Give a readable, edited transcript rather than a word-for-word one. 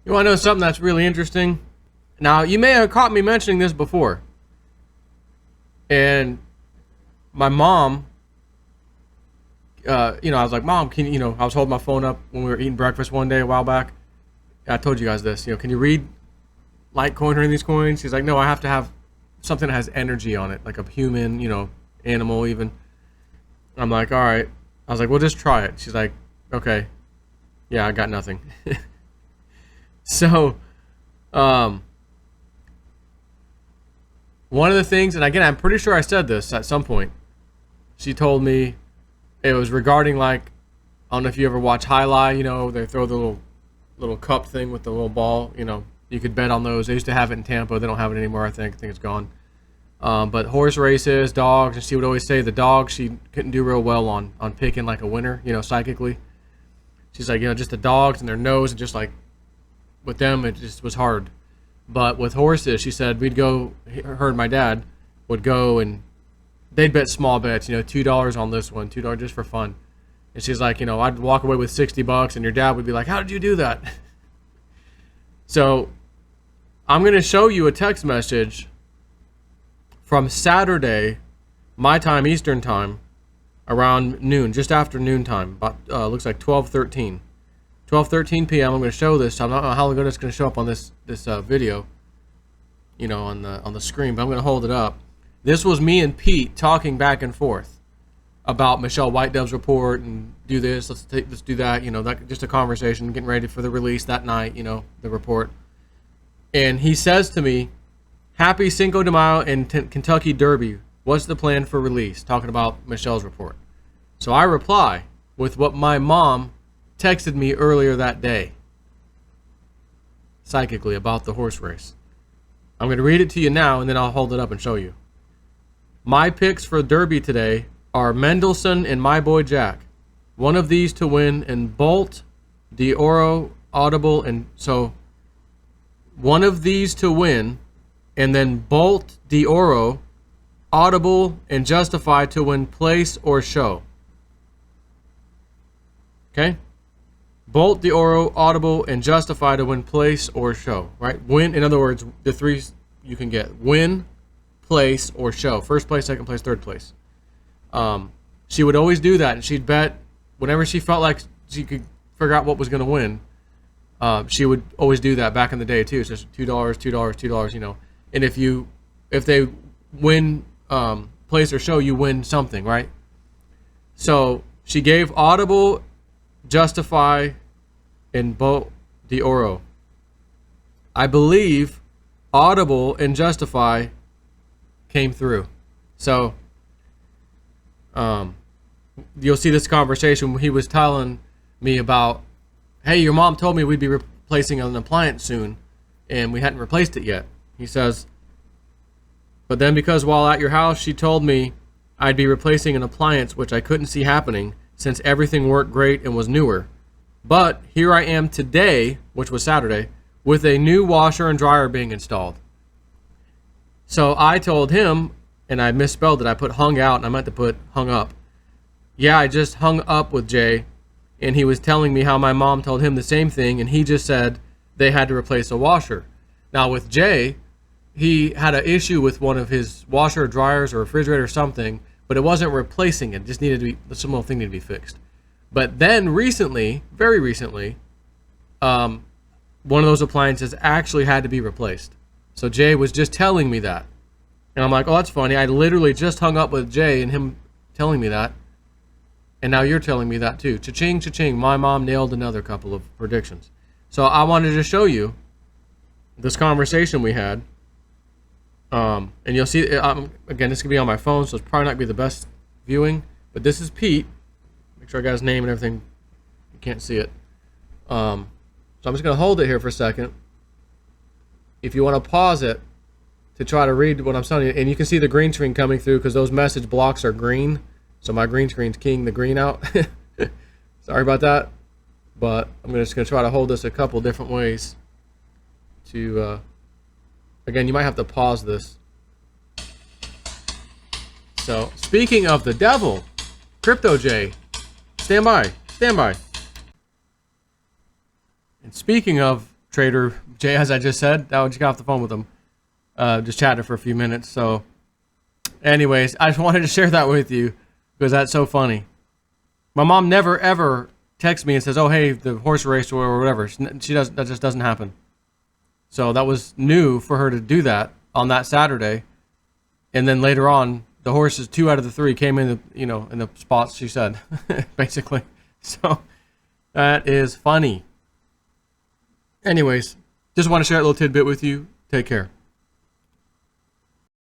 You want to know something that's really interesting? Now, you may have caught me mentioning this before. And my mom, I was like, Mom, I was holding my phone up when we were eating breakfast one day a while back. I told you guys this, can you read Litecoin or any of these coins? She's like, no, I have to have something that has energy on it, like a human, animal even. I'm like, all right. I was like, well, just try it. She's like, okay. Yeah, I got nothing. So, one of the things, and again, I'm pretty sure I said this at some point. She told me it was regarding, I don't know if you ever watch Highlight, they throw the little cup thing with the little ball, you could bet on those. They used to have it in Tampa. They don't have it anymore, I think it's gone. But horse races, dogs, and she would always say the dog she couldn't do real well on picking like a winner, psychically. She's like, just the dogs and their nose, and just like with them, it just was hard. But with horses, she said we'd go, her and my dad would go and they'd bet small bets, $2 on this one, $2 just for fun. And she's like, I'd walk away with $60 and your dad would be like, how did you do that? So I'm going to show you a text message from Saturday, my time, Eastern time, around noon, just after noon time, about looks like 12:13 p.m. I'm going to show this. I don't know how long it's going to show up on this video, on the screen, but I'm going to hold it up. This was me and Pete talking back and forth about Michelle Whitedove's report and do this, let's do that, that just a conversation, getting ready for the release that night, the report. And he says to me, "Happy Cinco de Mayo and Kentucky Derby. What's the plan for release?" Talking about Michelle's report. So I reply with what my mom texted me earlier that day, psychically, about the horse race. I'm going to read it to you now, and then I'll hold it up and show you. My picks for Derby today are Mendelssohn and My Boy Jack. One of these to win, and Bolt, D'Oro, Audible, and so one of these to win, and then Bolt, D'Oro, Audible, and Justify to win place or show. Okay? Bolt, D'Oro, Audible, and Justify to win place or show. Right? Win, in other words, the three you can get. Win, place, or show. First place, second place, third place. She would always do that, and she'd bet whenever she felt like she could figure out what was going to win. She would always do that back in the day too. So $2, $2, And if they win place or show, you win something, right? So she gave Audible, Justify, and Bolt, D'Oro. I believe Audible and Justify came through. So you'll see this conversation when he was telling me about, hey, your mom told me we'd be replacing an appliance soon, and we hadn't replaced it yet. He says, but then because while at your house, she told me I'd be replacing an appliance, which I couldn't see happening since everything worked great and was newer. But here I am today, which was Saturday, with a new washer and dryer being installed. So I told him, and I misspelled it. I put hung out, and I meant to put hung up. Yeah, I just hung up with Jay, and he was telling me how my mom told him the same thing, and he just said they had to replace a washer. Now with Jay, he had an issue with one of his washer or dryers or refrigerator or something, but it wasn't replacing it. It just needed to be, some little thing needed to be fixed. But then recently, very recently, one of those appliances actually had to be replaced. So Jay was just telling me that. And I'm like, oh, that's funny. I literally just hung up with Jay and him telling me that. And now you're telling me that too. Cha-ching, cha-ching. My mom nailed another couple of predictions. So I wanted to show you this conversation we had. And you'll see, again, this could be on my phone, so it's probably not going to be the best viewing. But this is Pete. Make sure I got his name and everything. You can't see it. So I'm just going to hold it here for a second. If you want to pause it to try to read what I'm telling you, and you can see the green screen coming through because those message blocks are green. So my green screen's keying the green out. Sorry about that. But I'm just going to try to hold this a couple different ways to, again, you might have to pause this. So, speaking of the devil, Crypto J, stand by. And speaking of trader Jay, as I just said. I just got off the phone with him, just chatted for a few minutes. So, anyways, I just wanted to share that with you because that's so funny. My mom never ever texts me and says, "Oh, hey, the horse race or whatever." She does. That just doesn't happen. So that was new for her to do that on that Saturday, and then later on, the horses 2 out of the 3 came in the in the spots she said, basically. So that is funny. Anyways, just want to share that little tidbit with you. Take care.